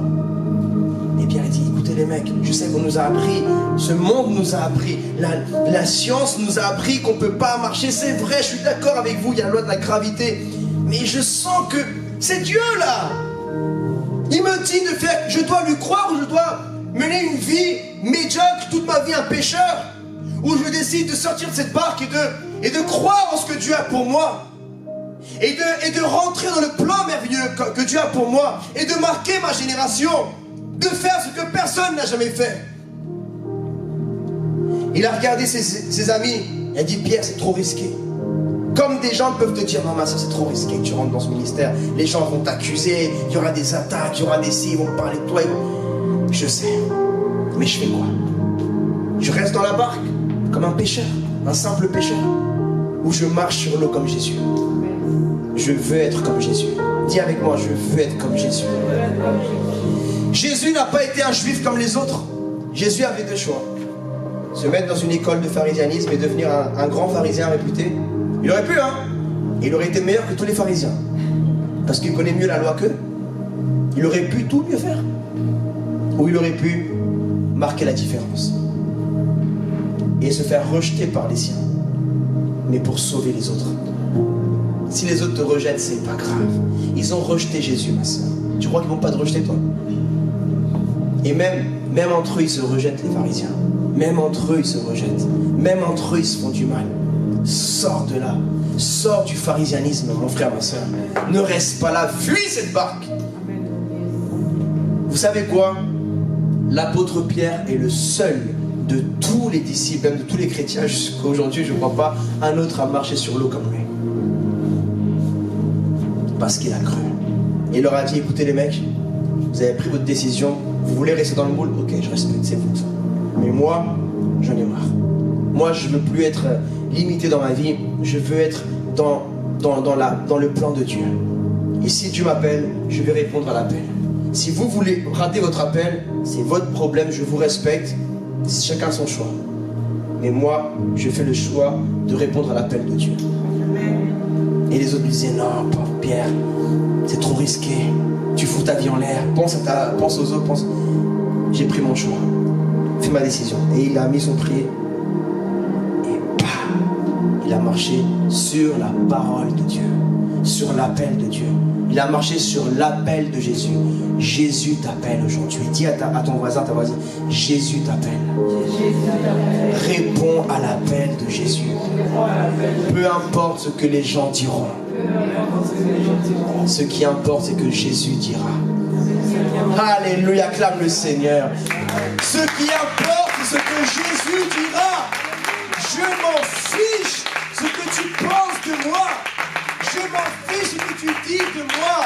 Et Pierre, il dit, écoutez les mecs, je sais qu'on nous a appris, ce monde nous a appris, la science nous a appris qu'on ne peut pas marcher, c'est vrai, je suis d'accord avec vous, il y a la loi de la gravité. Mais je sens que c'est Dieu là. Il me dit de faire, je dois lui croire ou je dois mener une vie médiocre, toute ma vie un pécheur, où je décide de sortir de cette barque et de croire en ce que Dieu a pour moi, et de rentrer dans le plan merveilleux que Dieu a pour moi, et de marquer ma génération, de faire ce que personne n'a jamais fait. Il a regardé ses amis, il a dit, Pierre, c'est trop risqué. Comme des gens peuvent te dire, non ma soeur, c'est trop risqué que tu rentres dans ce ministère, les gens vont t'accuser, il y aura des attaques, il y aura des si, ils vont parler de toi. Je sais, mais je fais quoi? Je reste dans la barque comme un pêcheur, un simple pêcheur, ou je marche sur l'eau comme Jésus? Je veux être comme Jésus. Dis avec moi, je veux être comme Jésus. Jésus n'a pas été un juif comme les autres. Jésus avait deux choix. Se mettre dans une école de pharisianisme et devenir un grand pharisien réputé. Il aurait pu, hein. Il aurait été meilleur que tous les pharisiens. Parce qu'il connaît mieux la loi qu'eux. Il aurait pu tout mieux faire. Ou il aurait pu marquer la différence. Et se faire rejeter par les siens. Mais pour sauver les autres. Si les autres te rejettent, c'est pas grave. Ils ont rejeté Jésus, ma soeur. Tu crois qu'ils vont pas te rejeter, toi? Et même entre eux, ils se rejettent, les pharisiens. Même entre eux, ils se rejettent. Même entre eux, ils se font du mal. Sors de là. Sors du pharisianisme, mon frère, ma soeur. Ne reste pas là. Fuis cette barque. Vous savez quoi? L'apôtre Pierre est le seul de tous les disciples, même de tous les chrétiens jusqu'à aujourd'hui, je ne crois pas, un autre a marché sur l'eau comme lui. Parce qu'il a cru. Et il leur a dit, écoutez les mecs, vous avez pris votre décision, vous voulez rester dans le moule, ok, je respecte, c'est vous. Mais moi, j'en ai marre. Moi, je ne veux plus être limité dans ma vie, je veux être dans le plan de Dieu. Et si Dieu m'appelle, je vais répondre à l'appel. Si vous voulez rater votre appel, c'est votre problème, je vous respecte, chacun son choix. Mais moi, je fais le choix de répondre à l'appel de Dieu. Et les autres lui disaient, non, pauvre Pierre, c'est trop risqué, tu fous ta vie en l'air, pense aux autres, pense. J'ai pris mon choix, fait ma décision. Et il a mis son pied, et bam, il a marché sur la parole de Dieu, sur l'appel de Dieu. Il a marché sur l'appel de Jésus. Jésus t'appelle aujourd'hui. Dis à ton voisin, ta voisine, Jésus t'appelle. Réponds à l'appel de Jésus. Peu importe ce que les gens diront. Ce qui importe, c'est que Jésus dira. Alléluia, acclame le Seigneur. Ce qui importe, c'est ce que Jésus dira. Je m'en fiche ce que tu penses de moi. Je m'en fiche ce que tu dis de moi.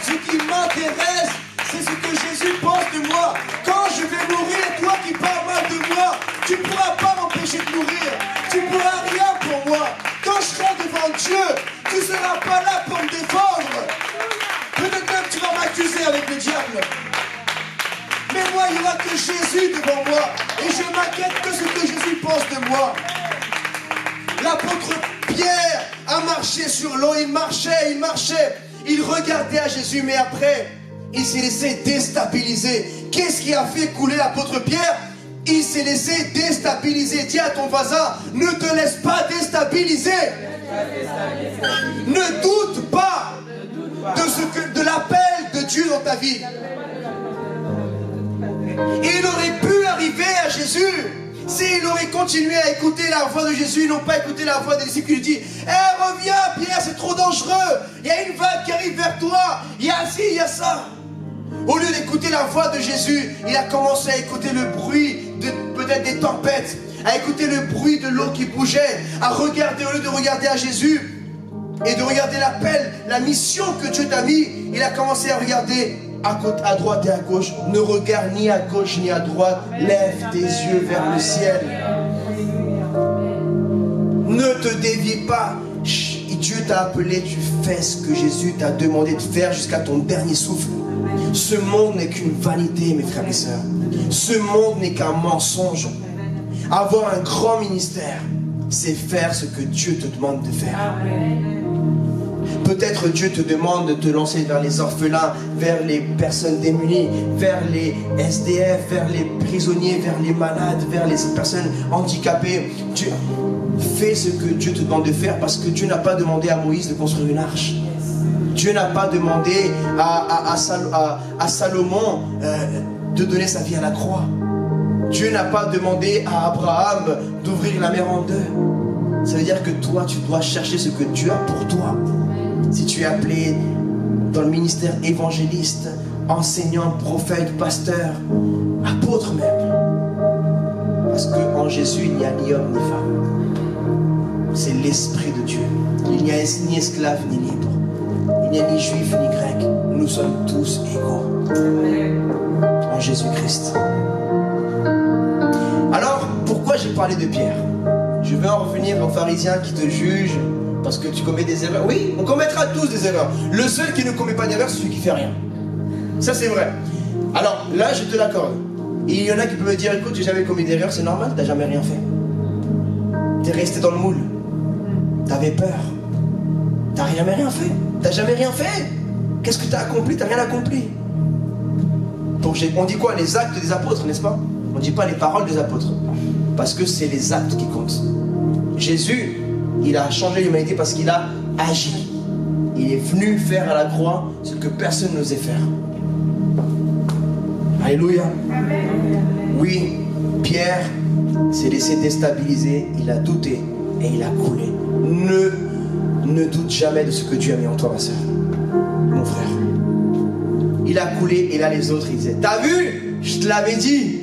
Ce qui m'intéresse, c'est ce que Jésus pense de moi. Quand je vais mourir, toi qui parles mal de moi, tu ne pourras pas m'empêcher de mourir. Tu ne pourras rien pour moi. Quand je serai devant Dieu, tu ne seras pas là pour me défendre. Peut-être même tu vas m'accuser avec le diable. Mais moi, il n'y aura que Jésus devant moi. Et je m'inquiète que ce que Jésus pense de moi. L'apôtre Pierre a marché sur l'eau, il marchait, il regardait à Jésus, mais après, il s'est laissé déstabiliser. Qu'est-ce qui a fait couler l'apôtre Pierre? Il s'est laissé déstabiliser. Dis à ton voisin, ne te laisse pas déstabiliser. Ne doute pas de l'appel de Dieu dans ta vie. Et il aurait pu arriver à Jésus s'il aurait continué à écouter la voix de Jésus, non pas écouter la voix des disciples qui lui dit, reviens Pierre, c'est trop dangereux, il y a une vague qui arrive vers toi, il y a ci, il y a ça. Au lieu d'écouter la voix de Jésus, il a commencé à écouter le bruit peut-être des tempêtes, à écouter le bruit de l'eau qui bougeait, à regarder, au lieu de regarder à Jésus et de regarder l'appel, la mission que Dieu t'a mis, il a commencé à regarder à droite et à gauche. Ne regarde ni à gauche ni à droite. Lève tes yeux vers le ciel. Ne te dévie pas. Dieu t'a appelé, tu fais ce que Jésus t'a demandé de faire jusqu'à ton dernier souffle. Ce monde n'est qu'une vanité, mes frères et sœurs. Ce monde n'est qu'un mensonge. Avoir un grand ministère, c'est faire ce que Dieu te demande de faire. Peut-être Dieu te demande de te lancer vers les orphelins, vers les personnes démunies, vers les SDF, vers les prisonniers, vers les malades, vers les personnes handicapées. Dieu, fais ce que Dieu te demande de faire, parce que Dieu n'a pas demandé à Moïse de construire une arche. Dieu n'a pas demandé à Salomon de donner sa vie à la croix. Dieu n'a pas demandé à Abraham d'ouvrir la mer en deux. Ça veut dire que toi, tu dois chercher ce que Dieu a pour toi. Si tu es appelé dans le ministère évangéliste, enseignant, prophète, pasteur, apôtre même. Parce qu'en Jésus, il n'y a ni homme ni femme. C'est l'Esprit de Dieu. Il n'y a ni esclave ni libre. Il n'y a ni juif ni grec. Nous sommes tous égaux. En Jésus-Christ. Alors, pourquoi j'ai parlé de Pierre? Je vais en revenir aux pharisiens qui te jugent parce que tu commets des erreurs. Oui, on commettra tous des erreurs. Le seul qui ne commet pas d'erreur, c'est celui qui fait rien. Ça, c'est vrai. Alors, là, je te l'accorde. Il y en a qui peuvent me dire, écoute, j'ai jamais commis d'erreur, c'est normal, t'as jamais rien fait. T'es resté dans le moule. T'avais peur. T'as jamais rien fait. T'as jamais rien fait. Qu'est-ce que t'as accompli? T'as rien accompli. On dit quoi? Les actes des apôtres, n'est-ce pas? On ne dit pas les paroles des apôtres. Parce que c'est les actes qui comptent. Jésus, il a changé l'humanité parce qu'il a agi. Il est venu faire à la croix ce que personne n'osait faire. Alléluia. Oui, Pierre s'est laissé déstabiliser, il a douté et il a coulé. Ne doute jamais de ce que Dieu a mis en toi, ma soeur, mon frère. Il a coulé et là les autres, ils disaient, t'as vu? Je te l'avais dit.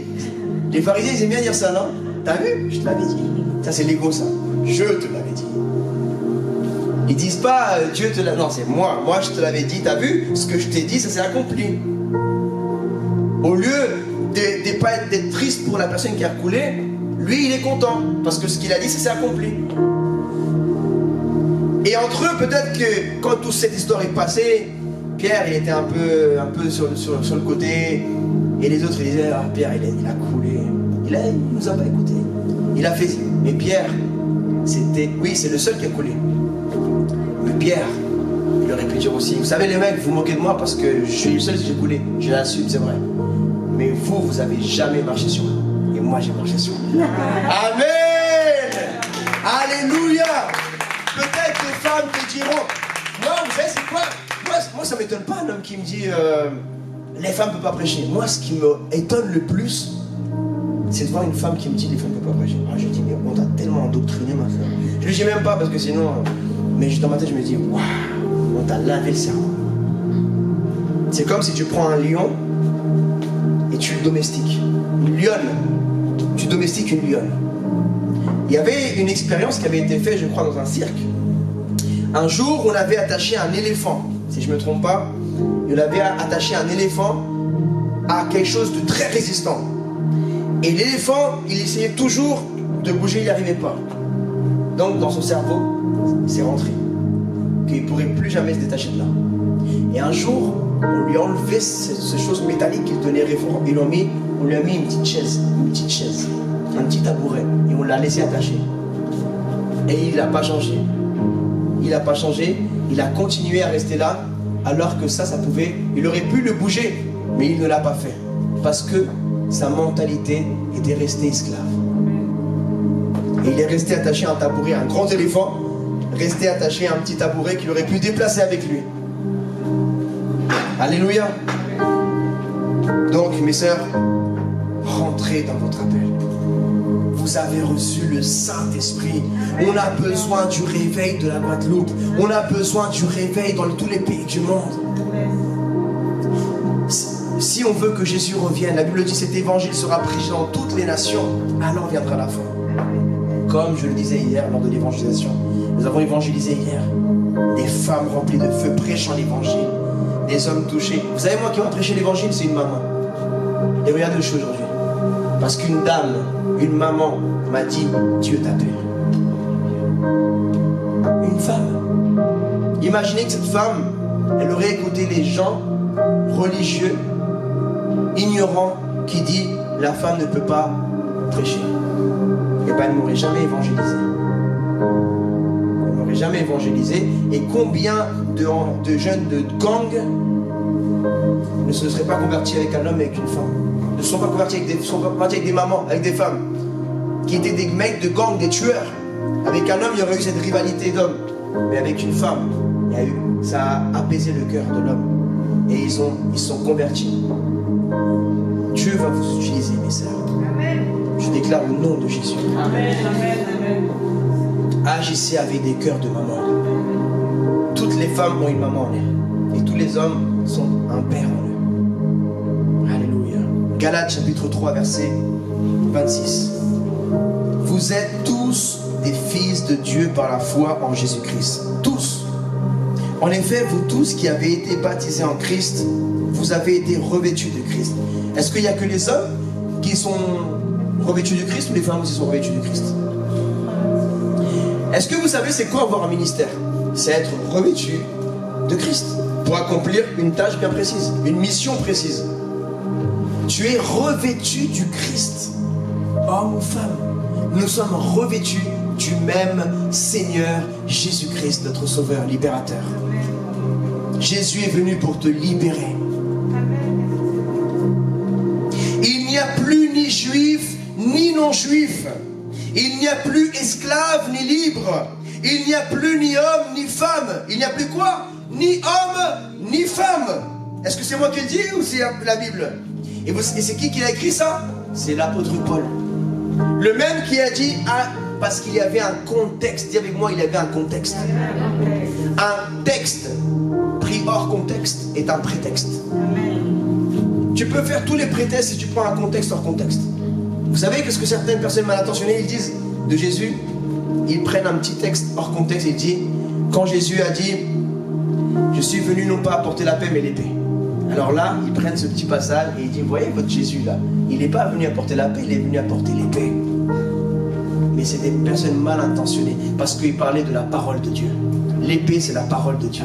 Les pharisiens, ils aiment bien dire ça, non? T'as vu? Je te l'avais dit. Ça, c'est l'ego, ça. Je te l'avais dit. Ils disent pas Dieu te l'a... Non, c'est moi. Moi, je te l'avais dit. T'as vu? Ce que je t'ai dit, ça s'est accompli. Au lieu d'être triste pour la personne qui a coulé, lui, il est content. Parce que ce qu'il a dit, ça s'est accompli. Et entre eux, peut-être que quand toute cette histoire est passée, Pierre, il était un peu sur le côté. Et les autres, ils disaient, ah, Pierre, il a coulé. Il nous a pas écouté. Il a fait... Mais Pierre, c'était... Oui, c'est le seul qui a coulé. Mais Pierre, il aurait pu dire aussi, vous savez les mecs, vous moquez de moi parce que je suis le seul qui j'ai coulé. Je l'assume, c'est vrai. Mais vous avez jamais marché sur moi. Et moi, j'ai marché sur vous. Amen. Alléluia. Peut-être les femmes te diront, moi, vous savez c'est quoi? Moi, ça m'étonne pas un homme qui me dit, les femmes ne peuvent pas prêcher. Moi, ce qui me étonne le plus, c'est de voir une femme qui me dit les femmes ne peuvent pas prêcher. Ah, je dis, mais on t'a tellement endoctriné, ma soeur. Je lui dis même pas parce que sinon... Mais dans ma tête, je me dis, waouh, on t'a lavé le cerveau. C'est comme si tu prends un lion et tu le domestiques. Une lionne, tu domestiques une lionne. Il y avait une expérience qui avait été faite, je crois, dans un cirque. Un jour, on avait attaché un éléphant, si je ne me trompe pas. On avait attaché un éléphant à quelque chose de très résistant. Et l'éléphant, il essayait toujours de bouger, il n'y arrivait pas. Donc, dans son cerveau, c'est rentré. Qu'il ne pourrait plus jamais se détacher de là. Et un jour, on lui a enlevé ces choses métalliques qu'il tenait réfort. On lui a mis une petite chaise, un petit tabouret. Et on l'a laissé attaché. Et il n'a pas changé. Il n'a pas changé. Il a continué à rester là. Alors que ça pouvait... Il aurait pu le bouger. Mais il ne l'a pas fait. Parce que sa mentalité était restée esclave. Et il est resté attaché à un tabouret, un grand éléphant, resté attaché à un petit tabouret qu'il aurait pu déplacer avec lui. Alléluia. Donc, mes sœurs, rentrez dans votre appel. Vous avez reçu le Saint-Esprit. On a besoin du réveil de la Guadeloupe. On a besoin du réveil dans tous les pays du monde. Si on veut que Jésus revienne, la Bible dit cet évangile sera prêché dans toutes les nations, alors viendra la fin. Comme je le disais hier lors de l'évangélisation, nous avons évangélisé hier des femmes remplies de feu prêchant l'évangile, des hommes touchés. Vous savez, moi qui m'a prêché l'évangile, c'est une maman. Et regardez le show aujourd'hui. Parce qu'une dame, une maman m'a dit, Dieu t'appelle. Une femme. Imaginez que cette femme, elle aurait écouté les gens religieux, ignorants, qui disent la femme ne peut pas prêcher. Et bien elle ne m'aurait jamais évangélisé. On n'aurait jamais évangélisé. Et combien de jeunes de gang ne se seraient pas convertis avec un homme et avec une femme, ne sont pas convertis avec des mamans, avec des femmes, qui étaient des mecs de gang, des tueurs. Avec un homme, il y aurait eu cette rivalité d'hommes. Mais avec une femme, ça a apaisé le cœur de l'homme. Et ils sont convertis. Dieu va vous utiliser, mes sœurs. Amen. Je déclare au nom de Jésus. Amen, amen, amen. Agissez avec des cœurs de maman. Toutes les femmes ont une maman en elles. Et tous les hommes sont un père en eux. Alléluia. Galates chapitre 3, verset 26. Vous êtes tous des fils de Dieu par la foi en Jésus-Christ. Tous. En effet, vous tous qui avez été baptisés en Christ, vous avez été revêtus de Christ. Est-ce qu'il n'y a que les hommes qui sont revêtus de Christ ou les femmes aussi sont revêtues de Christ? Est-ce que vous savez c'est quoi avoir un ministère? C'est être revêtu de Christ pour accomplir une tâche bien précise, une mission précise. Tu es revêtu du Christ, homme ou femme. Nous sommes revêtus du même Seigneur Jésus-Christ, notre Sauveur, libérateur. Jésus est venu pour te libérer. Il n'y a plus ni juif ni non-juif. Il n'y a plus esclave ni libre. Il n'y a plus ni homme ni femme. Il n'y a plus quoi? Ni homme ni femme. Est-ce que c'est moi qui le dis ou c'est la Bible? Et c'est qui a écrit ça? C'est l'apôtre Paul. Le même qui a dit, parce qu'il y avait un contexte. Dis avec moi, il y avait un contexte. Un texte pris hors contexte est un prétexte. Tu peux faire tous les prétextes si tu prends un contexte hors contexte. Vous savez que ce que certaines personnes mal intentionnées ils disent de Jésus, ils prennent un petit texte hors contexte et ils disent, quand Jésus a dit, je suis venu non pas apporter la paix mais l'épée. Alors là, ils prennent ce petit passage et ils disent, voyez votre Jésus là, il n'est pas venu apporter la paix, il est venu apporter l'épée. Mais c'est des personnes mal intentionnées parce qu'il parlait de la parole de Dieu. L'épée, c'est la parole de Dieu.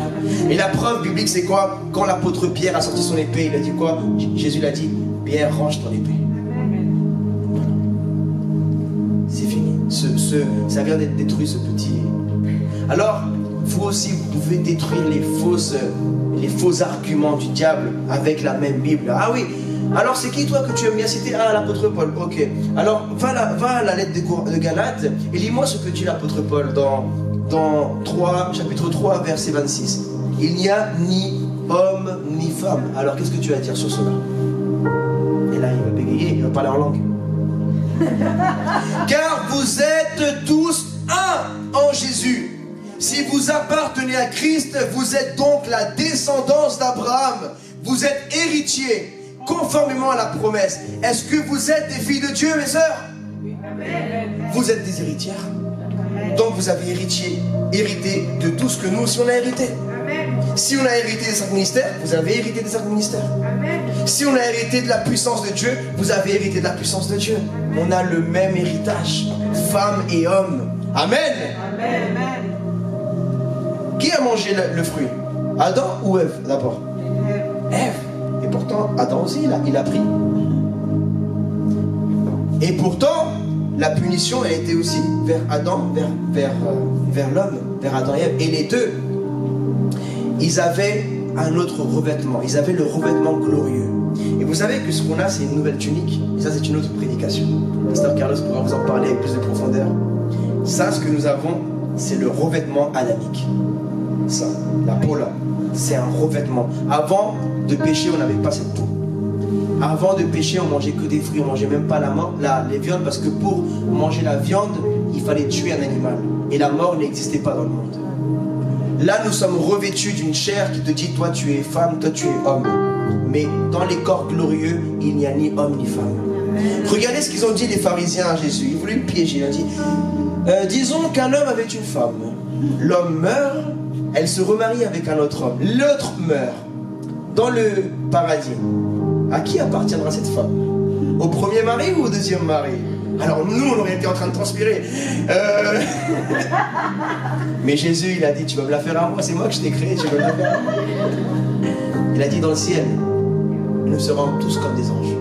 Et la preuve biblique, c'est quoi? Quand l'apôtre Pierre a sorti son épée, il a dit quoi? Jésus l'a dit, Pierre, range ton épée. Voilà. C'est fini. Ça vient d'être détruit, ce petit. Alors, vous aussi, vous pouvez détruire les faux arguments du diable avec la même Bible. Ah oui, alors c'est qui toi que tu aimes bien citer? Ah, l'apôtre Paul, ok. Alors, va à la lettre de Galates et lis-moi ce que dit l'apôtre Paul dans chapitre 3, verset 26. Il n'y a ni homme ni femme. Alors qu'est-ce que tu vas dire sur cela? Et là il va bégayer, il va parler en langue. Car vous êtes tous un en Jésus. Si vous appartenez à Christ, vous êtes donc la descendance d'Abraham. Vous êtes héritiers, conformément à la promesse. Est-ce que vous êtes des filles de Dieu, mes sœurs? Vous êtes des héritières. Donc vous avez hérité de tout ce que nous aussi on a hérité. Si on a hérité des 5 ministères, vous avez hérité des 5 ministères. Si on a hérité de la puissance de Dieu, vous avez hérité de la puissance de Dieu. On a le même héritage, femmes et hommes. Amen. Amen. Qui a mangé le fruit? Adam ou Ève d'abord? Ève. Et pourtant, Adam aussi, il a pris. Et pourtant, la punition a été aussi vers Adam, vers l'homme, vers Adam et Ève. Et les deux, ils avaient un autre revêtement. Ils avaient le revêtement glorieux. Et vous savez que ce qu'on a, c'est une nouvelle tunique. Et ça, c'est une autre prédication. Pasteur Carlos pourra vous en parler avec plus de profondeur. Ça, ce que nous avons, c'est le revêtement adamique. Ça, la peau là, c'est un revêtement. Avant de pécher, on n'avait pas cette peau. Avant de pécher, on mangeait que des fruits, on mangeait même pas les viandes, parce que pour manger la viande, il fallait tuer un animal. Et la mort n'existait pas dans le monde. Là, nous sommes revêtus d'une chair qui te dit, toi tu es femme, toi tu es homme. Mais dans les corps glorieux, il n'y a ni homme ni femme. Regardez ce qu'ils ont dit les pharisiens à Jésus. Ils voulaient le piéger. Ils ont dit, disons qu'un homme avait une femme. L'homme meurt, elle se remarie avec un autre homme. L'autre meurt dans le paradis. À qui appartiendra cette femme? Au premier mari ou au deuxième mari? Alors nous, on aurait été en train de transpirer. Mais Jésus, il a dit, tu vas me la faire à moi, c'est moi que je t'ai créé, tu vas me la faire à moi. Il a dit, dans le ciel, nous serons tous comme des anges.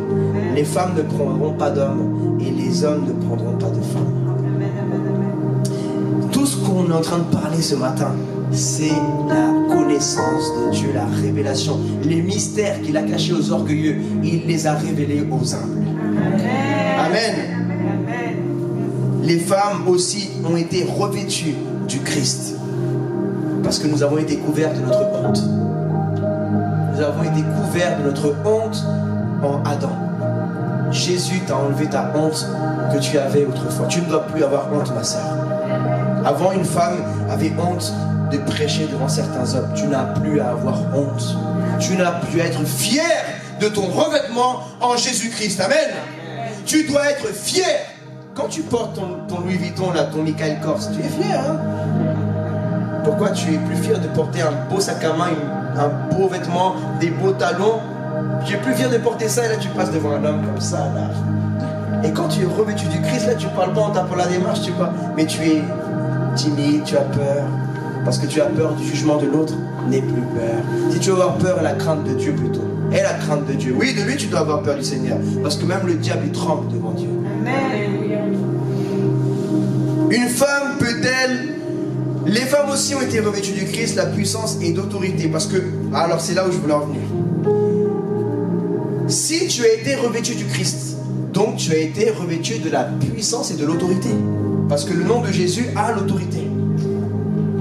Les femmes ne prendront pas d'hommes et les hommes ne prendront pas de femmes. Tout qu'on est en train de parler ce matin, c'est la connaissance de Dieu, la révélation. Les mystères qu'il a cachés aux orgueilleux, il les a révélés aux humbles. Amen. Les femmes aussi ont été revêtues du Christ. Parce que nous avons été couverts de notre honte. Nous avons été couverts de notre honte en Adam. Jésus t'a enlevé ta honte que tu avais autrefois. Tu ne dois plus avoir honte, ma sœur. Avant, une femme avait honte de prêcher devant certains hommes. Tu n'as plus à avoir honte. Tu n'as plus à être fier de ton revêtement en Jésus-Christ. Amen. Tu dois être fier. Quand tu portes ton Louis Vuitton, là, ton Michael Kors, tu es fier, hein? Pourquoi tu es plus fier de porter un beau sac à main, un beau vêtement, des beaux talons? Tu es plus fier de porter ça et là tu passes devant un homme comme ça, là. Et quand tu es revêtu du Christ, là tu parles pas en tapant la démarche, tu vois, mais tu es timide, tu as peur. Parce que tu as peur du jugement de l'autre, n'aie plus peur. Si tu veux avoir peur, la crainte de Dieu plutôt. Et la crainte de Dieu. Oui, de lui tu dois avoir peur du Seigneur. Parce que même le diable il tremble devant Dieu. Amen. Une femme peut-elle... Les femmes aussi ont été revêtues du Christ, la puissance et d'autorité. Parce que... Alors c'est là où je voulais en venir. Si tu as été revêtu du Christ, donc tu as été revêtu de la puissance et de l'autorité. Parce que le nom de Jésus a l'autorité.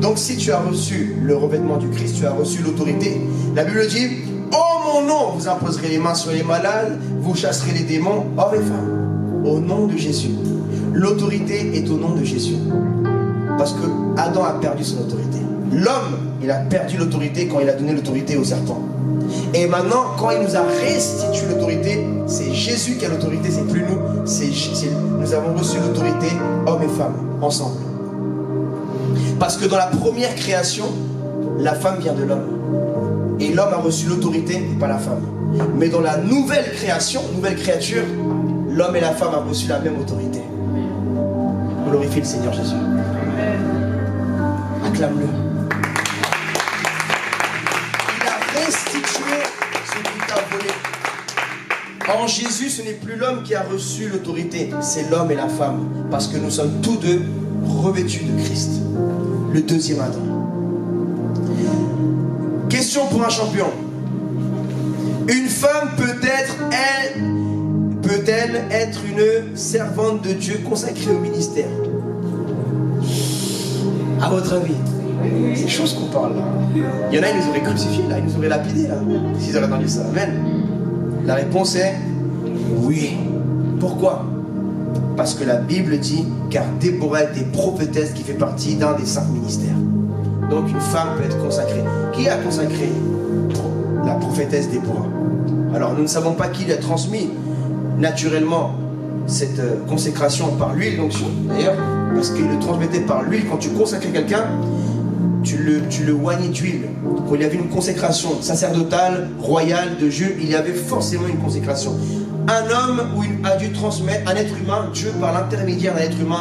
Donc si tu as reçu le revêtement du Christ, tu as reçu l'autorité. La Bible dit, oh mon nom, vous imposerez les mains sur les malades, vous chasserez les démons, hommes et femmes. Au nom de Jésus. L'autorité est au nom de Jésus. Parce que Adam a perdu son autorité. L'homme, il a perdu l'autorité quand il a donné l'autorité au serpent. Et maintenant, quand il nous a restitué l'autorité, c'est Jésus qui a l'autorité, c'est plus nous. Nous avons reçu l'autorité, hommes et femmes, ensemble. Parce que dans la première création, la femme vient de l'homme. Et l'homme a reçu l'autorité, et pas la femme. Mais dans la nouvelle création, nouvelle créature, l'homme et la femme ont reçu la même autorité. Glorifie le Seigneur Jésus. Acclame-le. Il a restitué ce qu'il t'a volé. En Jésus, ce n'est plus l'homme qui a reçu l'autorité, c'est l'homme et la femme. Parce que nous sommes tous deux revêtus de Christ. Le deuxième Adam. Question pour un champion. Une femme peut-elle être une servante de Dieu consacrée au ministère? À votre avis? C'est chose qu'on parle là. Il y en a, ils nous auraient crucifiés là, ils nous auraient lapidés là, s'ils auraient entendu ça. Amen. La réponse est oui. Pourquoi? Parce que la Bible dit, car Déborah était prophétesse qui fait partie d'un des 5 ministères. Donc une femme peut être consacrée. Qui a consacré la prophétesse Déborah? Alors nous ne savons pas qui lui a transmis naturellement cette consécration par l'huile d'onction. D'ailleurs, parce qu'il le transmettait par l'huile. Quand tu consacrais quelqu'un, tu le oignais d'huile. Quand il y avait une consécration sacerdotale, royale de Dieu, il y avait forcément une consécration. Un homme a dû transmettre, un être humain, Dieu par l'intermédiaire d'un être humain